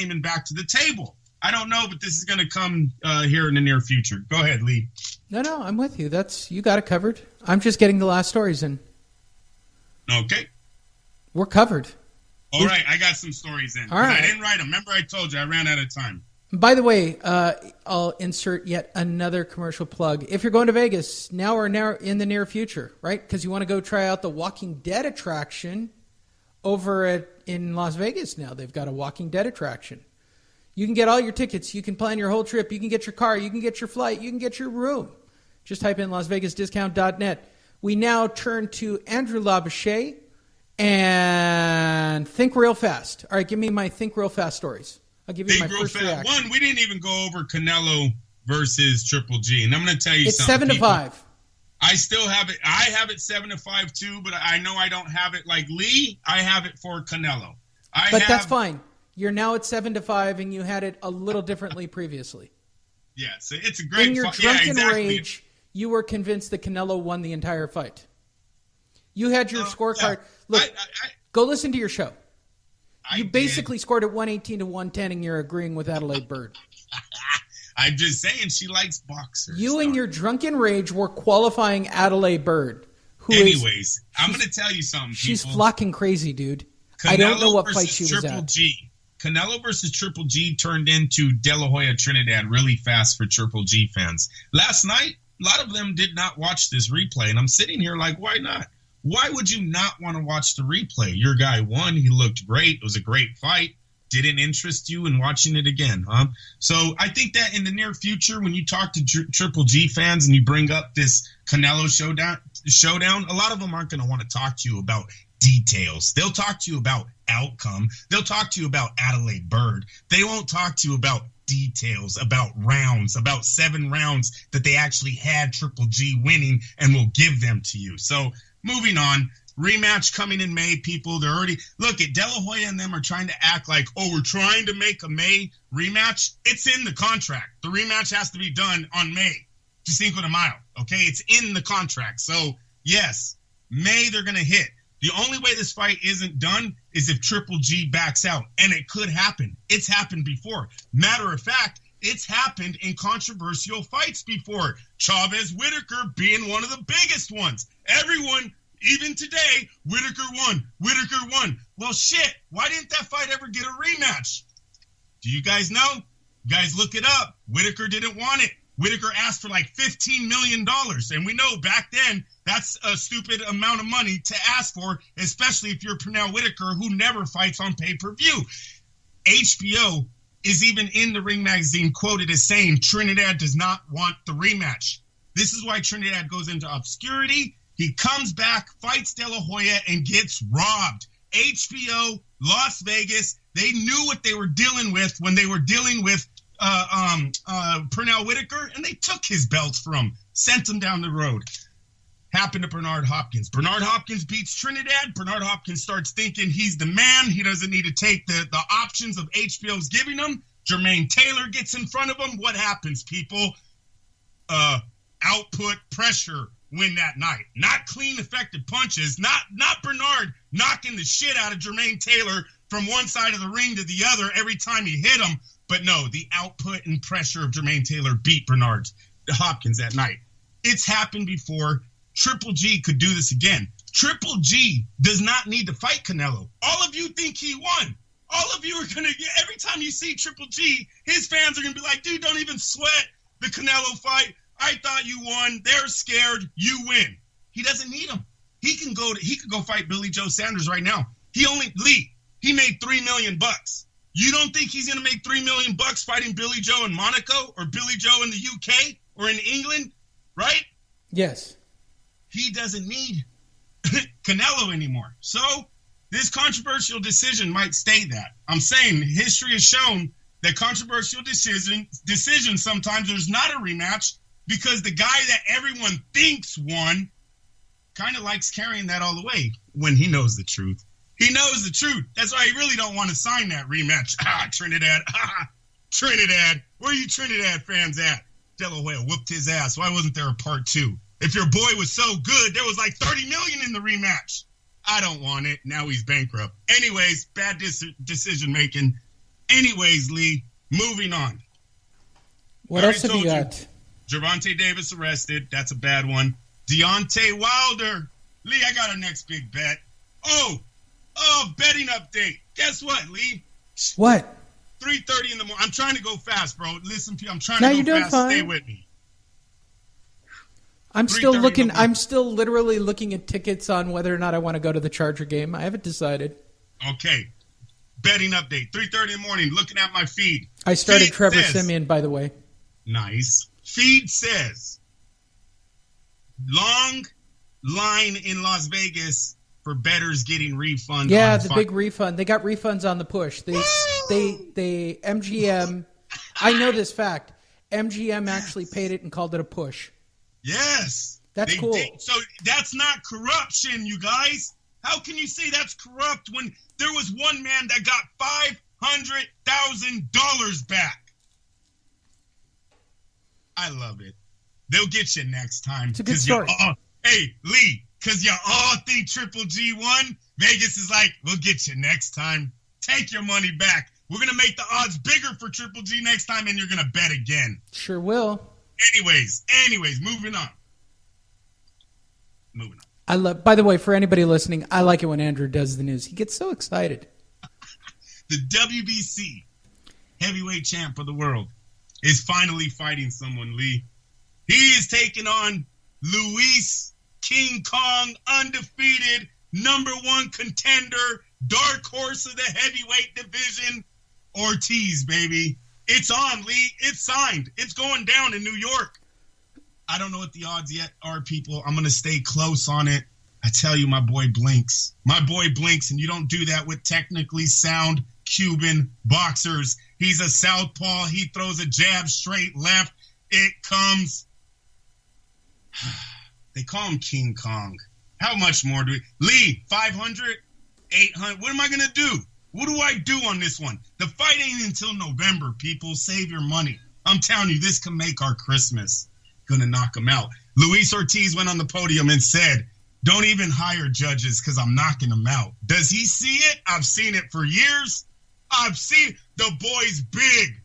came back to the table. I don't know, but this is going to come here in the near future. Go ahead, Lee. No, I'm with you. You got it covered. I'm just getting the last stories in. Okay. We're covered. All right, I got some stories in. All right. I didn't write them. Remember I told you I ran out of time. By the way, I'll insert yet another commercial plug. If you're going to Vegas, now or in the near future, right? Because you want to go try out the Walking Dead attraction over in Las Vegas now. They've got a Walking Dead attraction. You can get all your tickets. You can plan your whole trip. You can get your car. You can get your flight. You can get your room. Just type in LasVegasDiscount.net. We now turn to Andrew Labouche and Think Real Fast. All right, give me my Think Real Fast stories. I'll give you my first reaction. One, we didn't even go over Canelo versus Triple G. And I'm going to tell you it's something. It's 7-5. I still have it. I have it 7-5 too, but I know I don't have it like Lee. I have it for Canelo. That's fine. You're now at 7-5, and you had it a little differently previously. Yes, it's a great. In your drunken rage, you were convinced that Canelo won the entire fight. You had your scorecard. Yeah. Look, go listen to your show. You basically scored at 118 to 110, and you're agreeing with Adelaide Bird. I'm just saying she likes boxers. You and your drunken rage were qualifying Adelaide Bird. I'm going to tell you something. She's flocking crazy, dude. I don't know what fight she was at. Canelo versus Triple G turned into De La Hoya Trinidad really fast for Triple G fans. Last night, a lot of them did not watch this replay, and I'm sitting here like, why not? Why would you not want to watch the replay? Your guy won. He looked great. It was a great fight. Didn't interest you in watching it again, huh? So I think that in the near future, when you talk to Triple G fans and you bring up this Canelo showdown, a lot of them aren't going to want to talk to you about details. They'll talk to you about outcome. They'll talk to you about Adelaide Bird. They won't talk to you about details, about rounds, about 7 rounds that they actually had Triple G winning and will give them to you. So moving on. Rematch coming in May, people. They're already look at De La Hoya and them are trying to act like, we're trying to make a May rematch. It's in the contract. The rematch has to be done on May, Cinco de Mayo. Okay, it's in the contract. So yes, May they're gonna hit. The only way this fight isn't done is if Triple G backs out, and it could happen. It's happened before. Matter of fact, it's happened in controversial fights before. Chavez Whitaker being one of the biggest ones. Everyone. Even today, Whitaker won. Well, shit, why didn't that fight ever get a rematch? Do you guys know? You guys look it up. Whitaker didn't want it. Whitaker asked for like $15 million. And we know back then, that's a stupid amount of money to ask for, especially if you're Pernell Whitaker, who never fights on pay-per-view. HBO is even in the Ring magazine quoted as saying Trinidad does not want the rematch. This is why Trinidad goes into obscurity. He comes back, fights De La Hoya, and gets robbed. HBO, Las Vegas, they knew what they were dealing with when they were dealing with Pernell Whitaker, and they took his belt from him, sent him down the road. Happened to Bernard Hopkins. Bernard Hopkins beats Trinidad. Bernard Hopkins starts thinking he's the man. He doesn't need to take the options of HBO's giving him. Jermaine Taylor gets in front of him. What happens, people? Output pressure. Win that night. Not clean, effective punches. Not Bernard knocking the shit out of Jermaine Taylor from one side of the ring to the other every time he hit him. But no, the output and pressure of Jermaine Taylor beat Bernard Hopkins that night. It's happened before. Triple G could do this again. Triple G does not need to fight Canelo. All of you think he won. All of you are going to, every time you see Triple G, his fans are going to be like, dude, don't even sweat the Canelo fight. I thought you won. They're scared. You win. He doesn't need him. He could go fight Billy Joe Sanders right now. He made $3 million. You don't think he's going to make $3 million fighting Billy Joe in Monaco or Billy Joe in the UK or in England, right? Yes. He doesn't need Canelo anymore. So this controversial decision might stay that. I'm saying history has shown that controversial decisions sometimes there's not a rematch. Because the guy that everyone thinks won kind of likes carrying that all the way when he knows the truth. He knows the truth. That's why he really don't want to sign that rematch. Trinidad. Trinidad. Where are you Trinidad fans at? De La Hoya whooped his ass. Why wasn't there a part 2? If your boy was so good, there was like $30 million in the rematch. I don't want it. Now he's bankrupt. Anyways, bad decision making. Anyways, Lee, moving on. What else have you got? Gervonta Davis arrested. That's a bad one. Deontay Wilder. Lee, I got our next big bet. Oh, betting update. Guess what, Lee? What? 3:30 in the morning. I'm trying to go fast, bro. Listen, I'm trying no, to you're go doing fast. Fine. Stay with me. I'm still looking. I'm still literally looking at tickets on whether or not I want to go to the Charger game. I haven't decided. Okay. Betting update. 3:30 in the morning. Looking at my feed. I started Feed Trevor says, Siemian, by the way. Nice. Feed says, long line in Las Vegas for bettors getting refunds. Yeah, the big refund. They got refunds on the push. They MGM. I know this fact. MGM actually paid it and called it a push. Yes. That's cool. So that's not corruption, you guys. How can you say that's corrupt when there was one man that got $500,000 back? I love it. They'll get you next time. It's a good story. Hey, Lee, because you all think Triple G won, Vegas is like, we'll get you next time. Take your money back. We're going to make the odds bigger for Triple G next time, and you're going to bet again. Sure will. Anyways, moving on. By the way, for anybody listening, I like it when Andrew does the news. He gets so excited. The WBC heavyweight champ of the world is finally fighting someone, Lee. He is taking on Luis King Kong, undefeated, #1 contender, dark horse of the heavyweight division, Ortiz, baby. It's on, Lee. It's signed. It's going down in New York. I don't know what the odds yet are, people. I'm going to stay close on it. I tell you, my boy blinks. My boy blinks, and you don't do that with technically sound Cuban boxers. He's a southpaw. He throws a jab straight left. It comes. They call him King Kong. How much more do we... Lee, 500, 800. What am I going to do? What do I do on this one? The fight ain't until November, people. Save your money. I'm telling you, this can make our Christmas. Gonna knock him out. Luis Ortiz went on the podium and said, don't even hire judges because I'm knocking him out. Does he see it? I've seen it for years. I've seen the boy's big.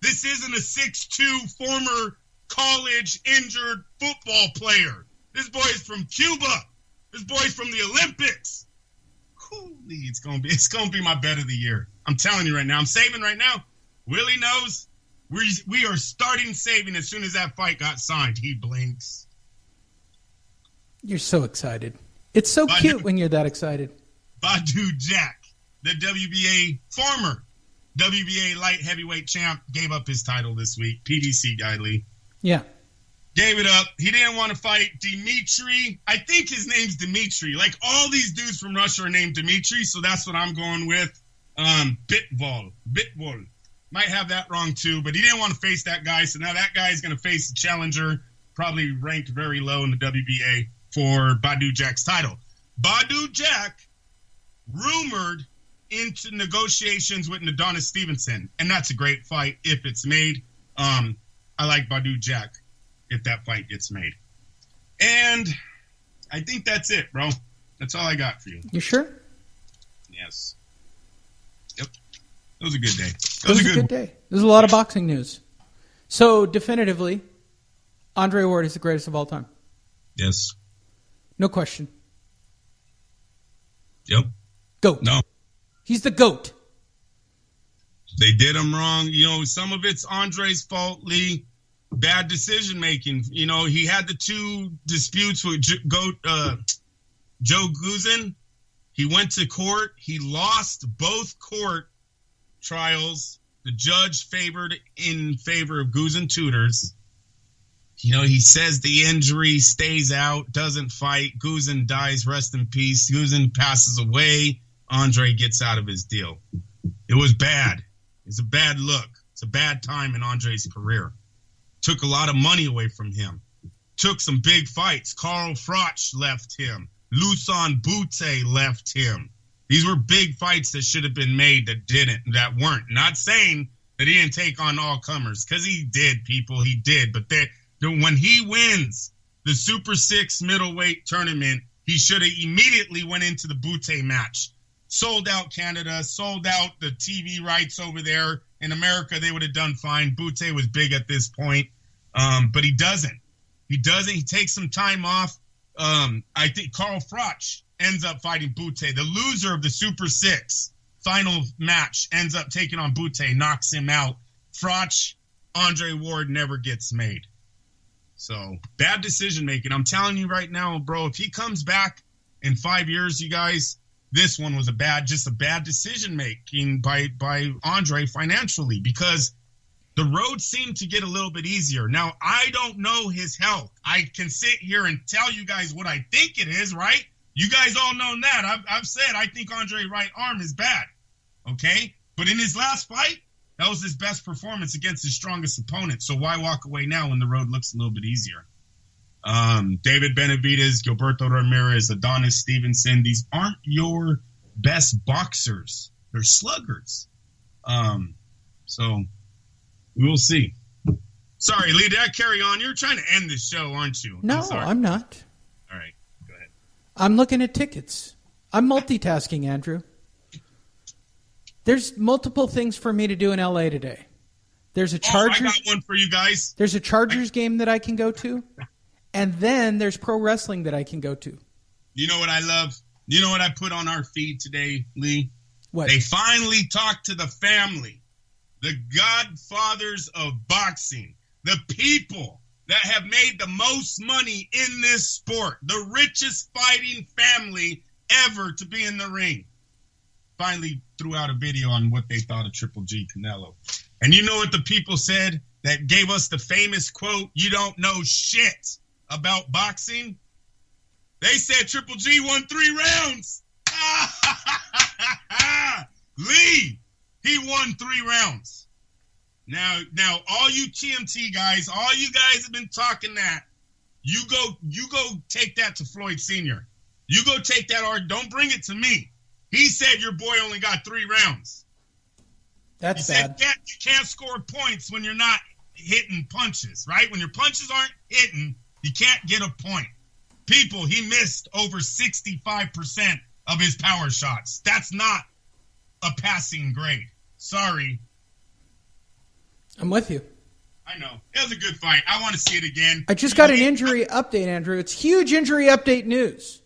This isn't a 6'2" former college injured football player. This boy's from Cuba. This boy's from the Olympics. Holy, it's gonna be my bet of the year. I'm telling you right now. I'm saving right now. Willie knows. We are starting saving as soon as that fight got signed. He blinks. You're so excited. It's so cute when you're that excited. Badu Jack, the former WBA light heavyweight champ, gave up his title this week. PBC guy, Lee. Yeah. Gave it up. He didn't want to fight Dimitri. I think his name's Dimitri. Like, all these dudes from Russia are named Dimitri, so that's what I'm going with. Bitvol. Might have that wrong, too, but he didn't want to face that guy, so now that guy is going to face a challenger, probably ranked very low in the WBA, for Badu Jack's title. Badu Jack rumored into negotiations with Adonis Stevenson, and that's a great fight if it's made. I like Badu Jack if that fight gets made. And I think that's it, bro. That's all I got for you. You sure? Yes. Yep. It was a good day. It was a good day. There's a lot of boxing news. So, definitively, Andre Ward is the greatest of all time. Yes. No question. Yep. GOAT. No. He's the GOAT. They did him wrong. You know, some of it's Andre's fault, Lee. Bad decision making. You know, he had the two disputes with Joe Guzin. He went to court. He lost both court trials. The judge favored in favor of Guzin Tutors. You know, he says the injury stays out, doesn't fight. Guzin dies, rest in peace. Guzin passes away. Andre gets out of his deal. It was bad. It's a bad look. It's a bad time in Andre's career. Took a lot of money away from him. Took some big fights. Carl Froch left him. Tucson Convention Center left him. These were big fights that should have been made that weren't. Not saying that he didn't take on all comers, because he did, people. He did. But when he wins the Super 6 middleweight tournament, he should have immediately went into the Butte match. sold out Canada, sold out the TV rights over there. In America, they would have done fine. Butte was big at this point, but he doesn't. He takes some time off. I think Carl Froch ends up fighting Butte. The loser of the Super 6 final match ends up taking on Butte, knocks him out. Froch, Andre Ward never gets made. So, bad decision-making. I'm telling you right now, bro, if he comes back in 5 years, you guys, this one was just a bad decision-making by Andre financially, because the road seemed to get a little bit easier. Now, I don't know his health. I can sit here and tell you guys what I think it is, right? You guys all know that. I've said I think Andre's right arm is bad, okay? But in his last fight, that was his best performance against his strongest opponent. So why walk away now when the road looks a little bit easier? David Benavidez, Gilberto Ramirez, Adonis Stevenson, these aren't your best boxers. They're sluggers. So we will see. Sorry, Lee, did I carry on? You're trying to end this show, aren't you? No, I'm not. All right, go ahead. I'm looking at tickets. I'm multitasking, Andrew. There's multiple things for me to do in LA today. There's a Chargers. I got one for you guys. There's a Chargers game that I can go to. And then there's pro wrestling that I can go to. You know what I love? You know what I put on our feed today, Lee? What? They finally talked to the family, the godfathers of boxing, the people that have made the most money in this sport, the richest fighting family ever to be in the ring. Finally threw out a video on what they thought of Triple G Canelo. And you know what the people said that gave us the famous quote, "You don't know shit about boxing"? They said Triple G won 3 rounds. Lee, he won 3 rounds. Now, all you TMT guys, all you guys have been talking that. You go take that to Floyd Sr. You go take that, don't bring it to me. He said your boy only got 3 rounds. That's bad. Said, you can't score points when you're not hitting punches, right? When your punches aren't hitting, you can't get a point. People, he missed over 65% of his power shots. That's not a passing grade. Sorry. I'm with you. I know. It was a good fight. I want to see it again. I just got an injury update, Andrew. It's huge injury update news.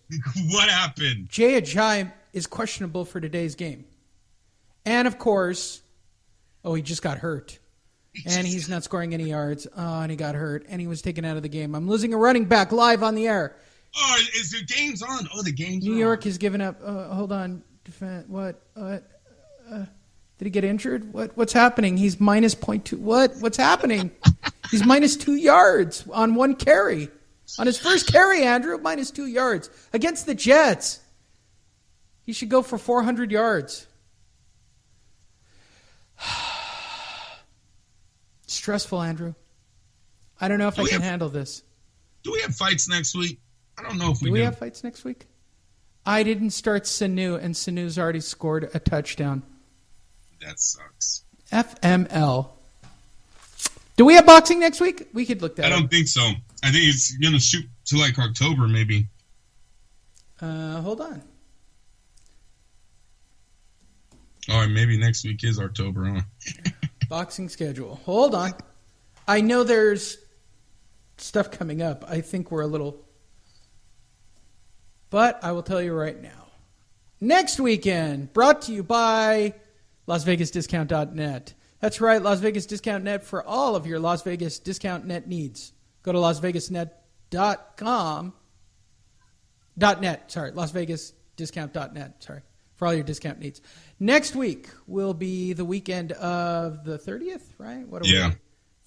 What happened? G.O.A.T is questionable for today's game. And, of course, he just got hurt. And he's not scoring any yards. Oh, and he got hurt. And he was taken out of the game. I'm losing a running back live on the air. Oh, is the game's on? Oh, the game's on. New York has given up. Hold on. What? Did he get injured? What's happening? He's minus 0.2. What's happening? He's minus 2 yards on 1 carry. On his first carry, Andrew, minus 2 yards. Against the Jets. He should go for 400 yards. Stressful, Andrew. I don't know if I can handle this. Do we have fights next week? I don't know if we do. Do we have fights next week? I didn't start Sanu, and Sanu's already scored a touchdown. That sucks. FML. Do we have boxing next week? We could look that up. I don't think so. I think it's going to shoot to like October, maybe. Hold on. All right, maybe next week is October, huh? Boxing schedule. Hold on. I know there's stuff coming up. I think we're a little... But I will tell you right now. Next weekend, brought to you by LasVegasDiscount.net. That's right, Las Vegas Discount Net for all of your Las Vegas Discount Net needs. Go to LasVegasNet.com. .net, sorry, LasVegasDiscount.net, sorry, for all your discount needs. Next week will be the weekend of the 30th, right? What are we?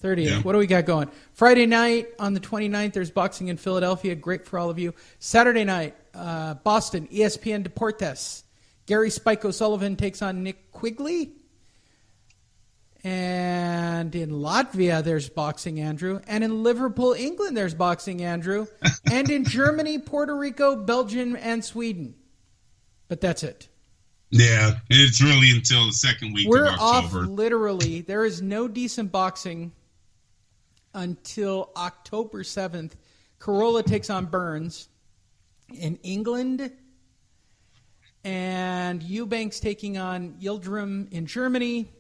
30th. Yeah. What do we got going? Friday night on the 29th, there's boxing in Philadelphia. Great for all of you. Saturday night, Boston, ESPN Deportes. Gary Spike O'Sullivan takes on Nick Quigley. And in Latvia, there's boxing, Andrew. And in Liverpool, England, there's boxing, Andrew. And in Germany, Puerto Rico, Belgium, and Sweden. But that's it. Yeah, it's really until the second week of October. We're off, literally. There is no decent boxing until October 7th. Corolla takes on Burns. In England, And Eubanks taking on Yildirim in Germany.